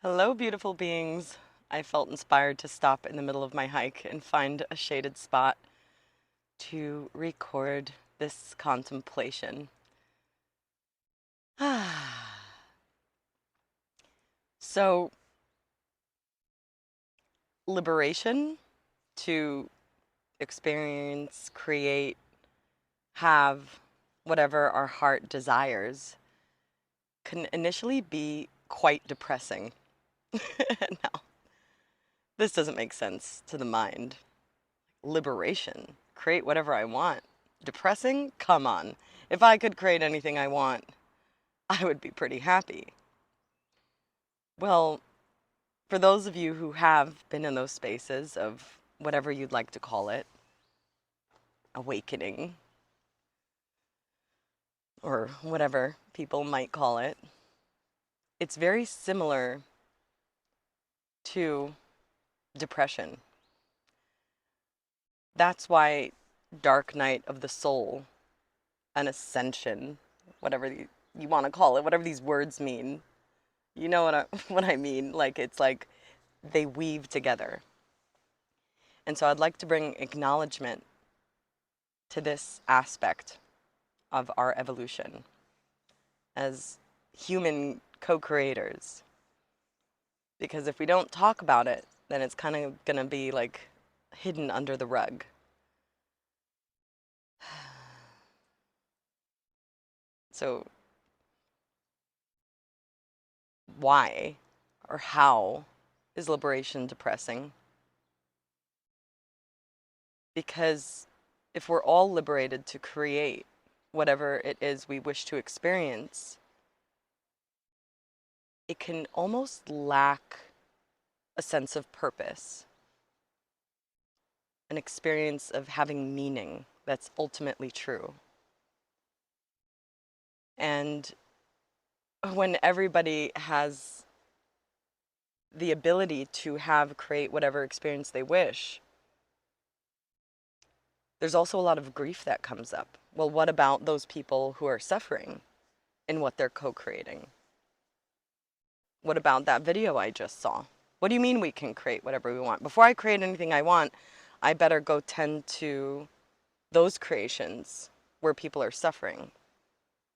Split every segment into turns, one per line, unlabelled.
Hello, beautiful beings. I felt inspired to stop in the middle of my hike and find a shaded spot to record this contemplation. So, liberation to experience, create, have whatever our heart desires can initially be quite depressing. Now, this doesn't make sense to the mind. Liberation, create whatever I want. Depressing? Come on. If I could create anything I want, I would be pretty happy. Well, for those of you who have been in those spaces of whatever you'd like to call it, awakening, or whatever people might call it, it's very similar to depression. That's why dark night of the soul, an ascension, whatever you want to call it, whatever these words mean, you know what what I mean? Like, it's like they weave together. And so I'd like to bring acknowledgement to this aspect of our evolution as human co-creators. Because if we don't talk about it, then it's kind of going to be like hidden under the rug. So why or how is liberation depressing? Because if we're all liberated to create whatever it is we wish to experience, it can almost lack a sense of purpose, an experience of having meaning that's ultimately true. And when everybody has the ability to create whatever experience they wish, there's also a lot of grief that comes up. Well, what about those people who are suffering in what they're co-creating? What about that video I just saw? What do you mean we can create whatever we want? Before I create anything I want, I better go tend to those creations where people are suffering.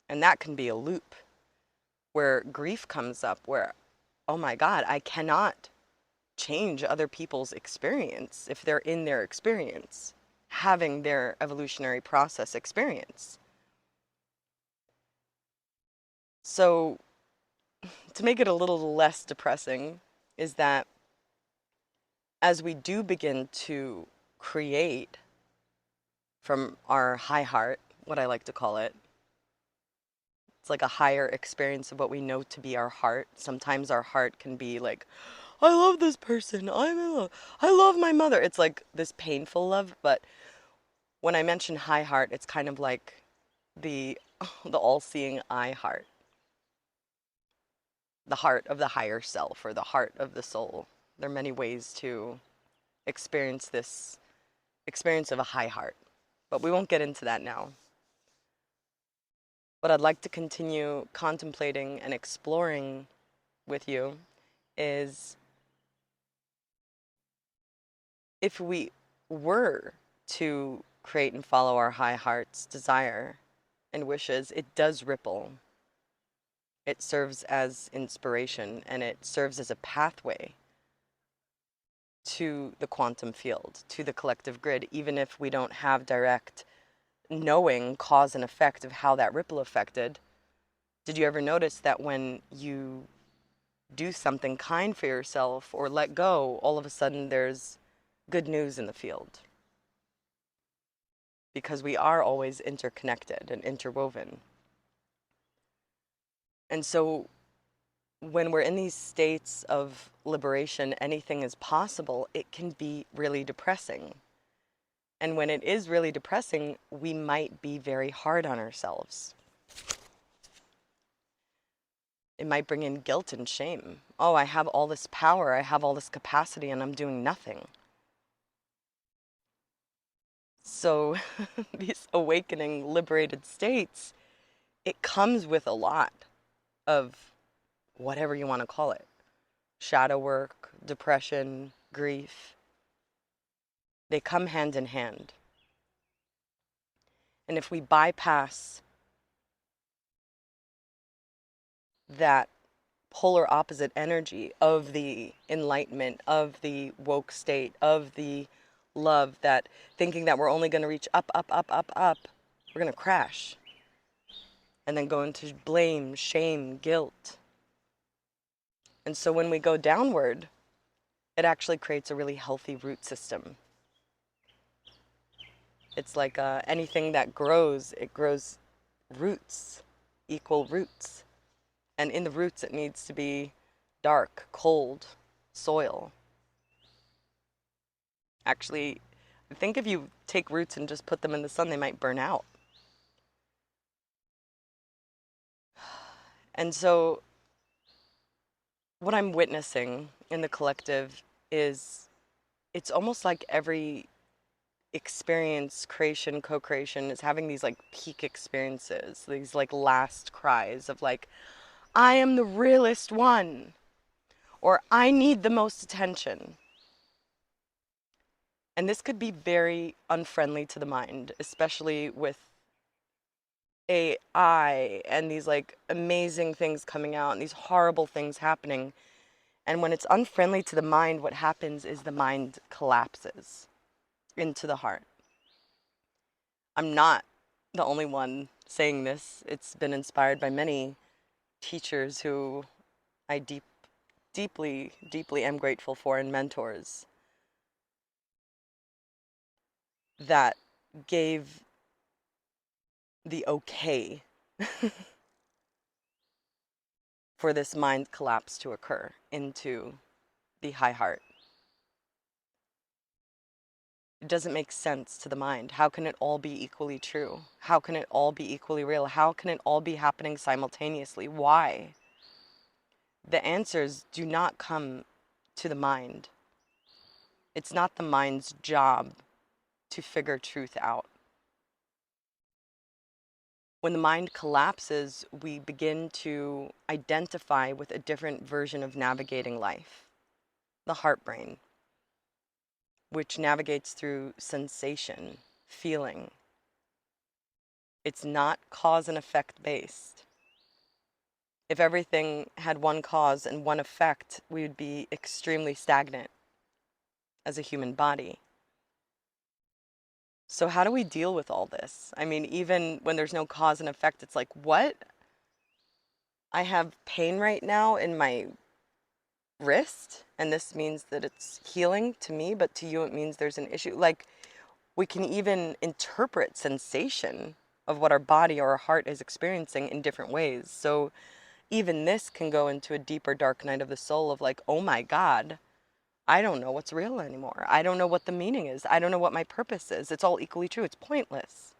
And that can be a loop where grief comes up, where, oh my God, I cannot change other people's experience if they're in their experience, having their evolutionary process experience. So to make it a little less depressing is that as we do begin to create from our high heart, what I like to call it, it's like a higher experience of what we know to be our heart. Sometimes our heart can be like, I love this person, I'm in love, I love my mother. It's like this painful love, but when I mention high heart, it's kind of like the the all-seeing eye heart, the heart of the higher self or the heart of the soul. There are many ways to experience this experience of a high heart, but we won't get into that now. What I'd like to continue contemplating and exploring with you is if we were to create and follow our high heart's desire and wishes, it does ripple. It serves as inspiration and it serves as a pathway to the quantum field, to the collective grid, even if we don't have direct knowing cause and effect of how that ripple affected. Did you ever notice that when you do something kind for yourself or let go, all of a sudden there's good news in the field? Because we are always interconnected and interwoven. And so when we're in these states of liberation, anything is possible, it can be really depressing. And when it is really depressing, we might be very hard on ourselves. It might bring in guilt and shame. Oh, I have all this power, I have all this capacity, and I'm doing nothing. So these awakening, liberated states, it comes with a lot of whatever you want to call it. shadow work, depression, grief, they come hand in hand. And if we bypass that polar opposite energy of the enlightenment, of the woke state, of the love, that thinking that we're only going to reach up, up, up, up, up, we're going to crash. And then go into blame, shame, guilt. And so when we go downward, it actually creates a really healthy root system. It's like anything that grows, it grows roots, equal roots. And in the roots, it needs to be dark, cold soil. Actually, I think if you take roots and just put them in the sun, they might burn out. And so what I'm witnessing in the collective is it's almost like every experience, creation, co-creation is having these like peak experiences, these like last cries of like, I am the realest one, or I need the most attention. And this could be very unfriendly to the mind, especially with AI and these like amazing things coming out and these horrible things happening. And when it's unfriendly to the mind, what happens is the mind collapses into the heart. I'm not the only one saying this. It's been inspired by many teachers who I deeply, deeply am grateful for, and mentors that gave the okay for this mind collapse to occur into the high heart. It doesn't make sense to the mind. How can it all be equally true? How can it all be equally real? How can it all be happening simultaneously? Why? The answers do not come to the mind. It's not the mind's job to figure truth out. When the mind collapses, we begin to identify with a different version of navigating life, the heart brain, which navigates through sensation, feeling. It's not cause and effect based. If everything had one cause and one effect, we would be extremely stagnant as a human body. So how do we deal with all this? I mean, even when there's no cause and effect, it's like, what? I have pain right now in my wrist, and this means that it's healing to me, but to you it means there's an issue. Like, we can even interpret sensation of what our body or our heart is experiencing in different ways. So even this can go into a deeper dark night of the soul of like, oh my God, I don't know what's real anymore. I don't know what the meaning is. I don't know what my purpose is. It's all equally true. It's pointless.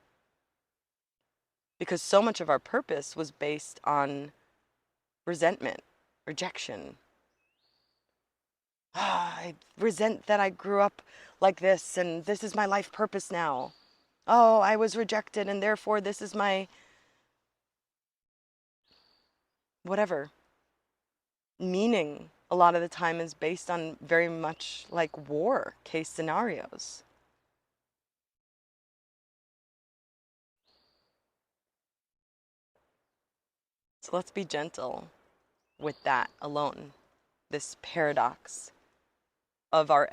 Because so much of our purpose was based on resentment, rejection. I resent that I grew up like this and this is my life purpose now. Oh, I was rejected and therefore this is my whatever. Meaning a lot of the time is based on very much like war case scenarios. So let's be gentle with that alone. This paradox of our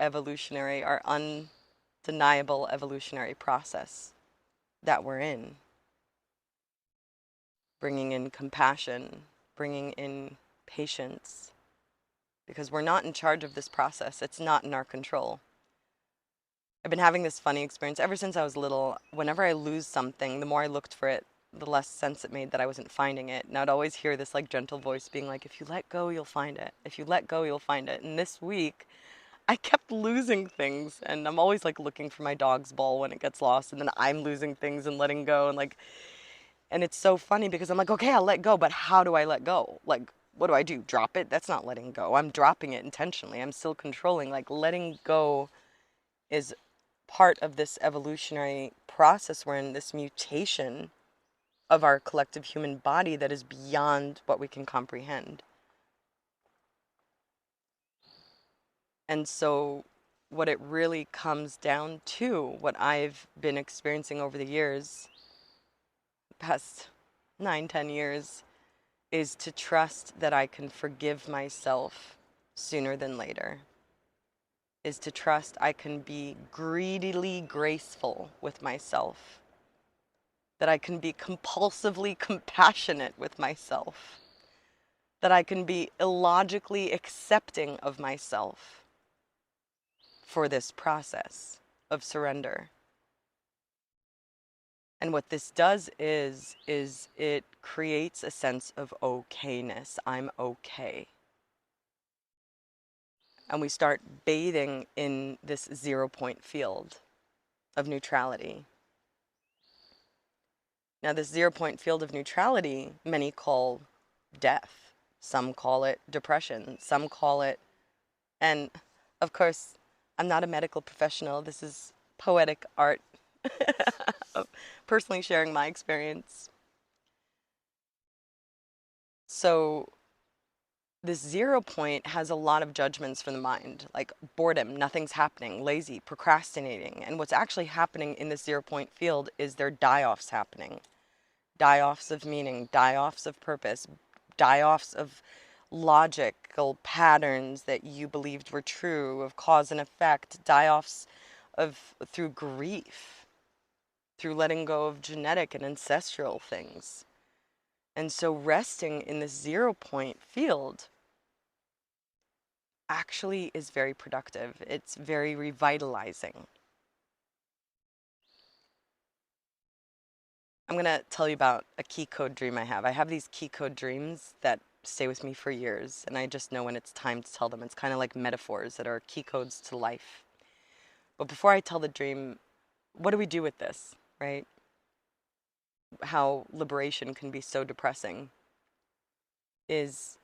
undeniable evolutionary process that we're in. Bringing in compassion, bringing in patience, because we're not in charge of this process. It's not in our control. I've been having this funny experience ever since I was little. Whenever I lose something, the more I looked for it, the less sense it made that I wasn't finding it. And I'd always hear this like gentle voice being like, if you let go, you'll find it. If you let go, you'll find it. And this week, I kept losing things, and I'm always like looking for my dog's ball when it gets lost, and then I'm losing things and letting go, and like, and it's so funny because I'm like, okay, I'll let go, but how do I let go? Like, what do I do? Drop it? That's not letting go. I'm dropping it intentionally. I'm still controlling. Like, letting go is part of this evolutionary process we're in, this mutation of our collective human body that is beyond what we can comprehend. And so what it really comes down to, what I've been experiencing over the years, past 9, 10 years, is to trust that I can forgive myself sooner than later. Is to trust I can be greedily graceful with myself. That I can be compulsively compassionate with myself. That I can be illogically accepting of myself for this process of surrender. And what this does is it creates a sense of okayness. I'm okay. And we start bathing in this 0-point field of neutrality. Now, this 0-point field of neutrality, many call death. Some call it depression. Some call it, and of course, I'm not a medical professional. This is poetic art of personally sharing my experience. So this 0 point has a lot of judgments from the mind, like boredom, nothing's happening, lazy, procrastinating. And what's actually happening in this 0-point field is there are die-offs happening. Die-offs of meaning, die-offs of purpose, die-offs of logical patterns that you believed were true, of cause and effect, die-offs of through grief, through letting go of genetic and ancestral things. And so resting in this 0-point field actually is very productive. It's very revitalizing. I'm going to tell you about a key code dream I have. I have these key code dreams that stay with me for years, and I just know when it's time to tell them. It's kind of like metaphors that are key codes to life. But before I tell the dream, what do we do with this, right? How liberation can be so depressing is,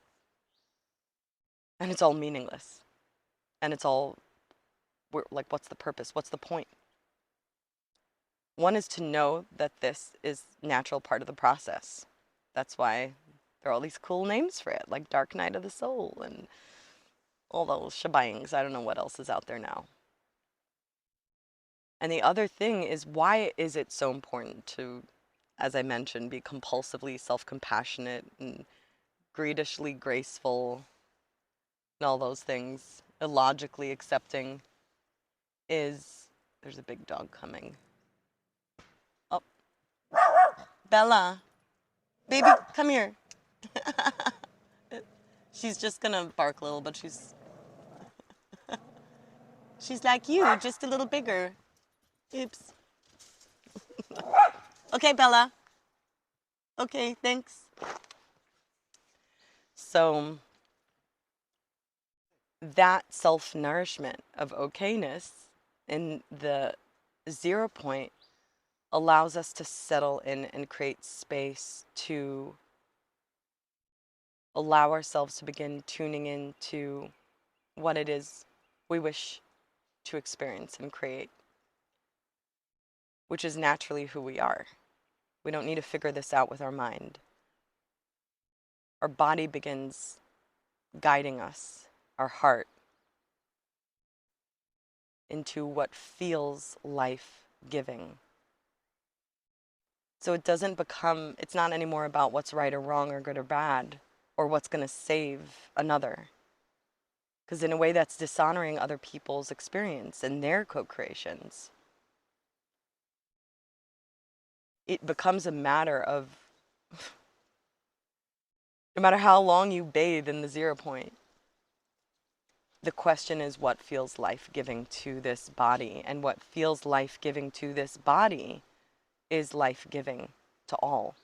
and it's all meaningless. And it's all, like, what's the purpose? What's the point? One is to know that this is natural part of the process. That's why there are all these cool names for it, like Dark Night of the Soul and all those shebangs. I don't know what else is out there now. And the other thing is, why is it so important to, as I mentioned, be compulsively self-compassionate and greedishly graceful and all those things, illogically accepting, is, there's a big dog coming. Oh, Bella, baby, come here. She's just gonna bark a little, but she's like you, just a little bigger. Oops. Okay, Bella. Okay, thanks. So that self-nourishment of okayness in the 0 point allows us to settle in and create space to allow ourselves to begin tuning into what it is we wish to experience and create, which is naturally who we are. We don't need to figure this out with our mind. Our body begins guiding us, our heart, into what feels life-giving. So it doesn't become, it's not anymore about what's right or wrong or good or bad or what's going to save another. Because in a way that's dishonoring other people's experience and their co-creations. It becomes a matter of, no matter how long you bathe in the 0 point, the question is what feels life-giving to this body, and what feels life-giving to this body is life-giving to all.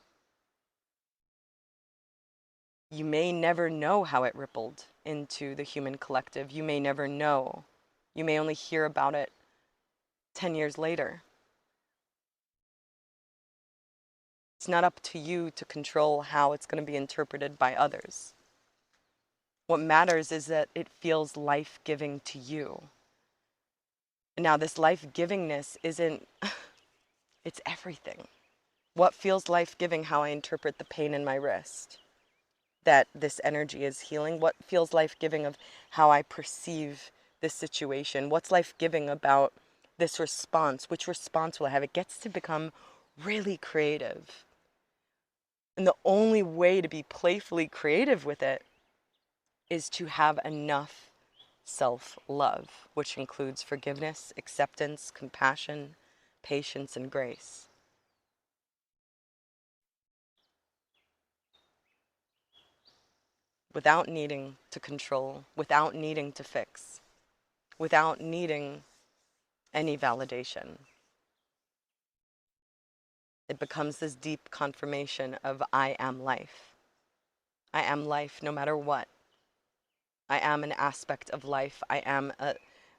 You may never know how it rippled into the human collective. You may never know. You may only hear about it 10 years later. It's not up to you to control how it's going to be interpreted by others. What matters is that it feels life-giving to you. Now, this life-givingness isn't, it's everything. What feels life-giving, how I interpret the pain in my wrist, that this energy is healing. What feels life-giving of how I perceive this situation? What's life-giving about this response? Which response will I have? It gets to become really creative. And the only way to be playfully creative with it is to have enough self-love, which includes forgiveness, acceptance, compassion, patience, and grace. Without needing to control, without needing to fix, without needing any validation. It becomes this deep confirmation of I am life. I am life no matter what. I am an aspect of life. I am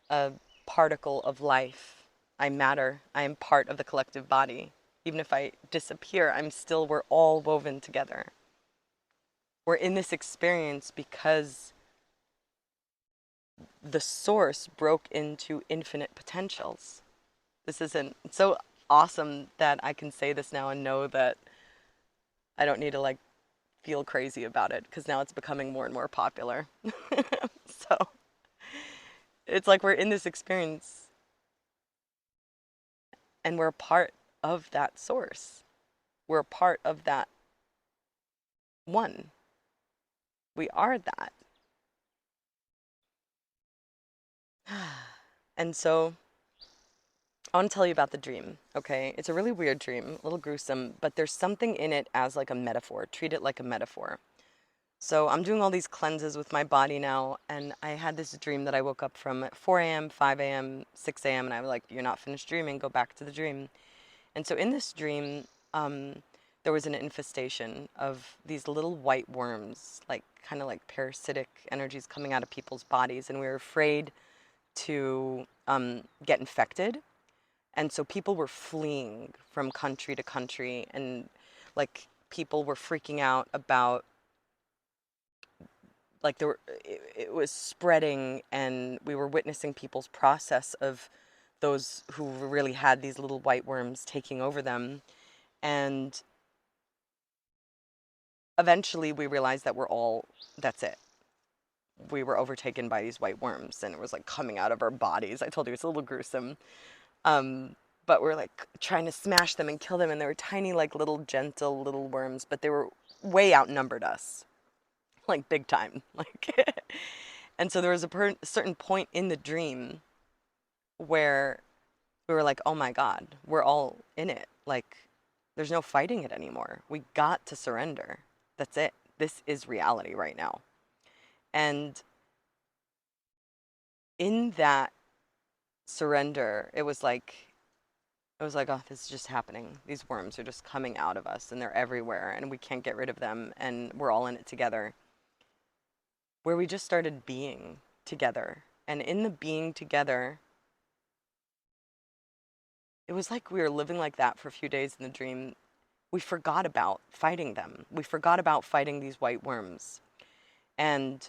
a particle of life. I matter. I am part of the collective body. Even if I disappear, we're all woven together. We're in this experience because the source broke into infinite potentials. This isn't so awesome that I can say this now and know that I don't need to like feel crazy about it, because now it's becoming more and more popular. So it's like we're in this experience and we're a part of that source. We're a part of that one. We are that. And so I want to tell you about the dream, okay? It's a really weird dream, a little gruesome, but there's something in it as like a metaphor. Treat it like a metaphor. So I'm doing all these cleanses with my body now, and I had this dream that I woke up from at 4 a.m., 5 a.m., 6 a.m., and I was like, you're not finished dreaming, go back to the dream. And so in this dream, there was an infestation of these little white worms, like kind of like parasitic energies coming out of people's bodies, and we were afraid to get infected. And so people were fleeing from country to country, and like people were freaking out about like it was spreading, and we were witnessing people's process of those who really had these little white worms taking over them. And eventually we realized that that's it. We were overtaken by these white worms, and it was like coming out of our bodies. I told you it's a little gruesome. But we're like trying to smash them and kill them, and they were tiny, like little gentle little worms, but they were way outnumbered us, like big time. Like, and so there was a certain point in the dream where we were like, oh my God, we're all in it. Like, there's no fighting it anymore. We got to surrender. That's it. This is reality right now. And in that surrender, it was like, oh, this is just happening. These worms are just coming out of us, and they're everywhere, and we can't get rid of them, and we're all in it together. Where we just started being together. And in the being together, it was like we were living like that for a few days in the dream. We forgot about fighting them. We forgot about fighting these white worms. And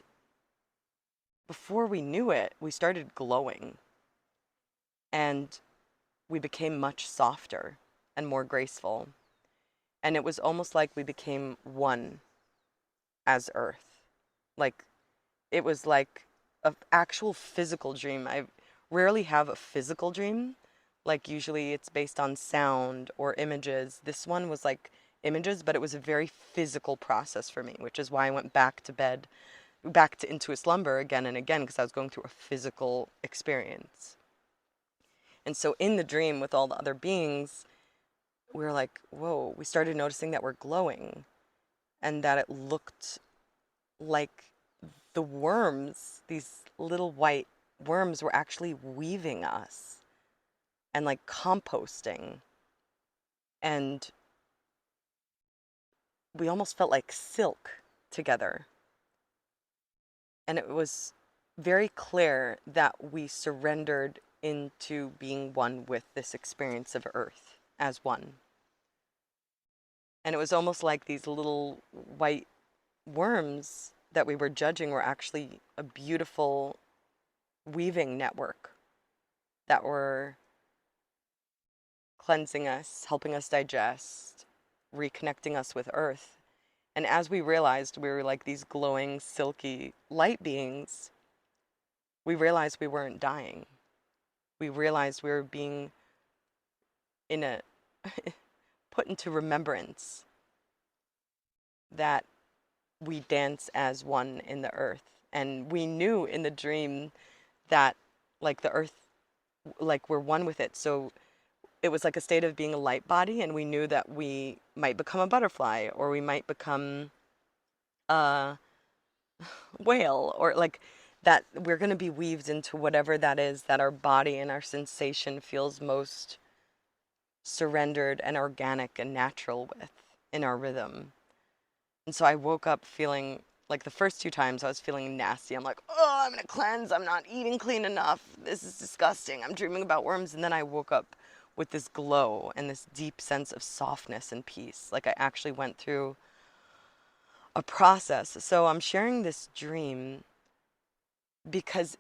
before we knew it, we started glowing. And we became much softer and more graceful. And it was almost like we became one as Earth. Like, it was like an actual physical dream. I rarely have a physical dream. Like, usually it's based on sound or images. This one was like images, but it was a very physical process for me, which is why I went back to bed, into a slumber again and again, because I was going through a physical experience. And so in the dream with all the other beings, we were like, whoa, we started noticing that we're glowing, and that it looked like the worms, these little white worms, were actually weaving us and like composting. And we almost felt like silk together. And it was very clear that we surrendered into being one with this experience of Earth as one. And it was almost like these little white worms that we were judging were actually a beautiful weaving network that were cleansing us, helping us digest, reconnecting us with Earth. And as we realized we were like these glowing, silky light beings, we realized we weren't dying. We realized we were being in a put into remembrance that we dance as one in the earth. And we knew in the dream that like the earth, like we're one with it. So it was like a state of being a light body, and we knew that we might become a butterfly, or we might become a whale, or like that we're going to be weaved into whatever that is that our body and our sensation feels most surrendered and organic and natural with in our rhythm. And so I woke up feeling like the first two times I was feeling nasty. I'm like, oh, I'm gonna cleanse. I'm not eating clean enough. This is disgusting. I'm dreaming about worms. And then I woke up with this glow and this deep sense of softness and peace. Like I actually went through a process. So I'm sharing this dream because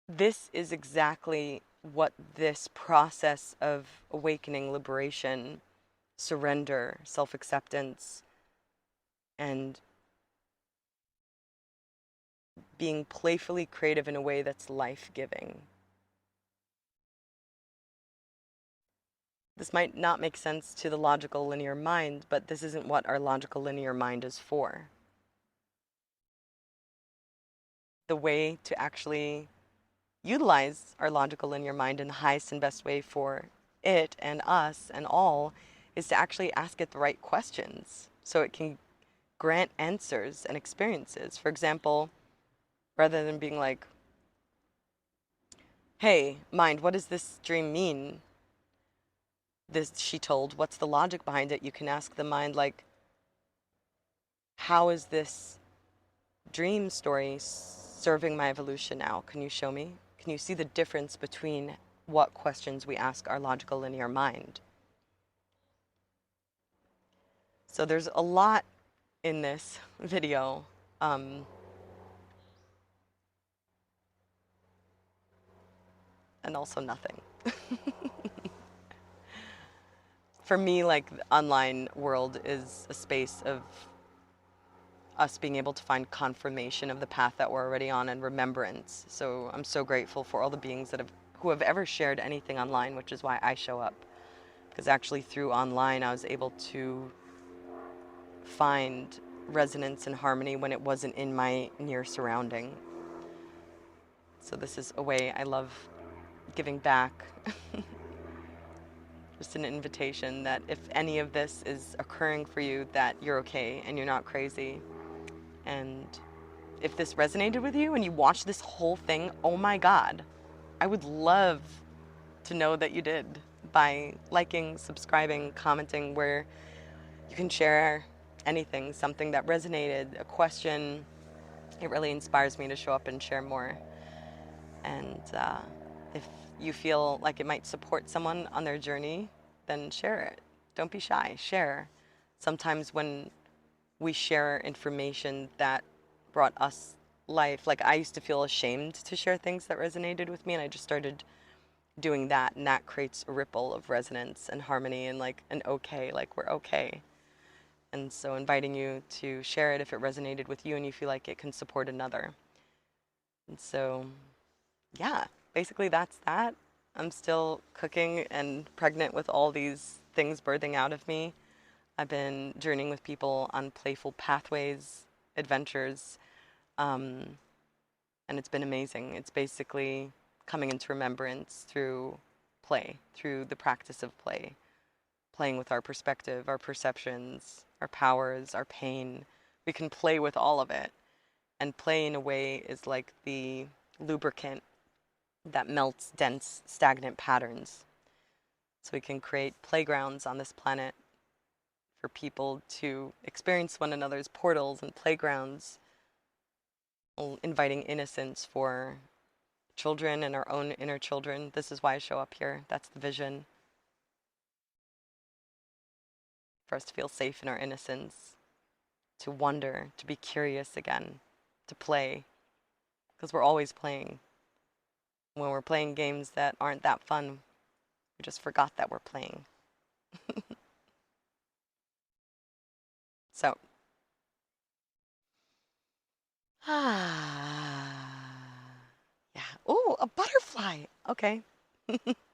this is exactly what this process of awakening, liberation, surrender, self-acceptance, and being playfully creative in a way that's life-giving. This might not make sense to the logical linear mind, but this isn't what our logical linear mind is for. The way to actually utilize our logical linear mind in the highest and best way for it and us and all is to actually ask it the right questions so it can grant answers and experiences. For example, rather than being like, hey, mind, what does this dream mean? This, she told, what's the logic behind it? You can ask the mind, like, how is this dream story serving my evolution now? Can you show me? Can you see the difference between what questions we ask our logical linear mind? So there's a lot in this video. And also nothing. For me, like the online world is a space of us being able to find confirmation of the path that we're already on and remembrance. So I'm so grateful for all the beings that who have ever shared anything online, which is why I show up. Because actually through online, I was able to find resonance and harmony when it wasn't in my near surrounding. So this is a way I love giving back. Just an invitation that if any of this is occurring for you, that you're okay and you're not crazy. And if this resonated with you and you watched this whole thing, oh my God, I would love to know that you did by liking, subscribing, commenting, where you can share anything, something that resonated, a question. It really inspires me to show up and share more. And if you feel like it might support someone on their journey, then share it. Don't be shy, share. Sometimes when we share information that brought us life, like I used to feel ashamed to share things that resonated with me, and I just started doing that, and that creates a ripple of resonance and harmony and like an okay, like we're okay. And so inviting you to share it if it resonated with you and you feel like it can support another. And so yeah, basically that's that. I'm still cooking and pregnant with all these things birthing out of me. I've been journeying with people on playful pathways, adventures, and it's been amazing. It's basically coming into remembrance through play, through the practice of play, playing with our perspective, our perceptions, our powers, our pain. We can play with all of it. And play in a way is like the lubricant that melts dense, stagnant patterns. So we can create playgrounds on this planet for people to experience one another's portals and playgrounds, inviting innocence for children and our own inner children. This is why I show up here. That's the vision. For us to feel safe in our innocence, to wonder, to be curious again, to play. Because we're always playing. When we're playing games that aren't that fun, we just forgot that we're playing. So, A butterfly. Okay.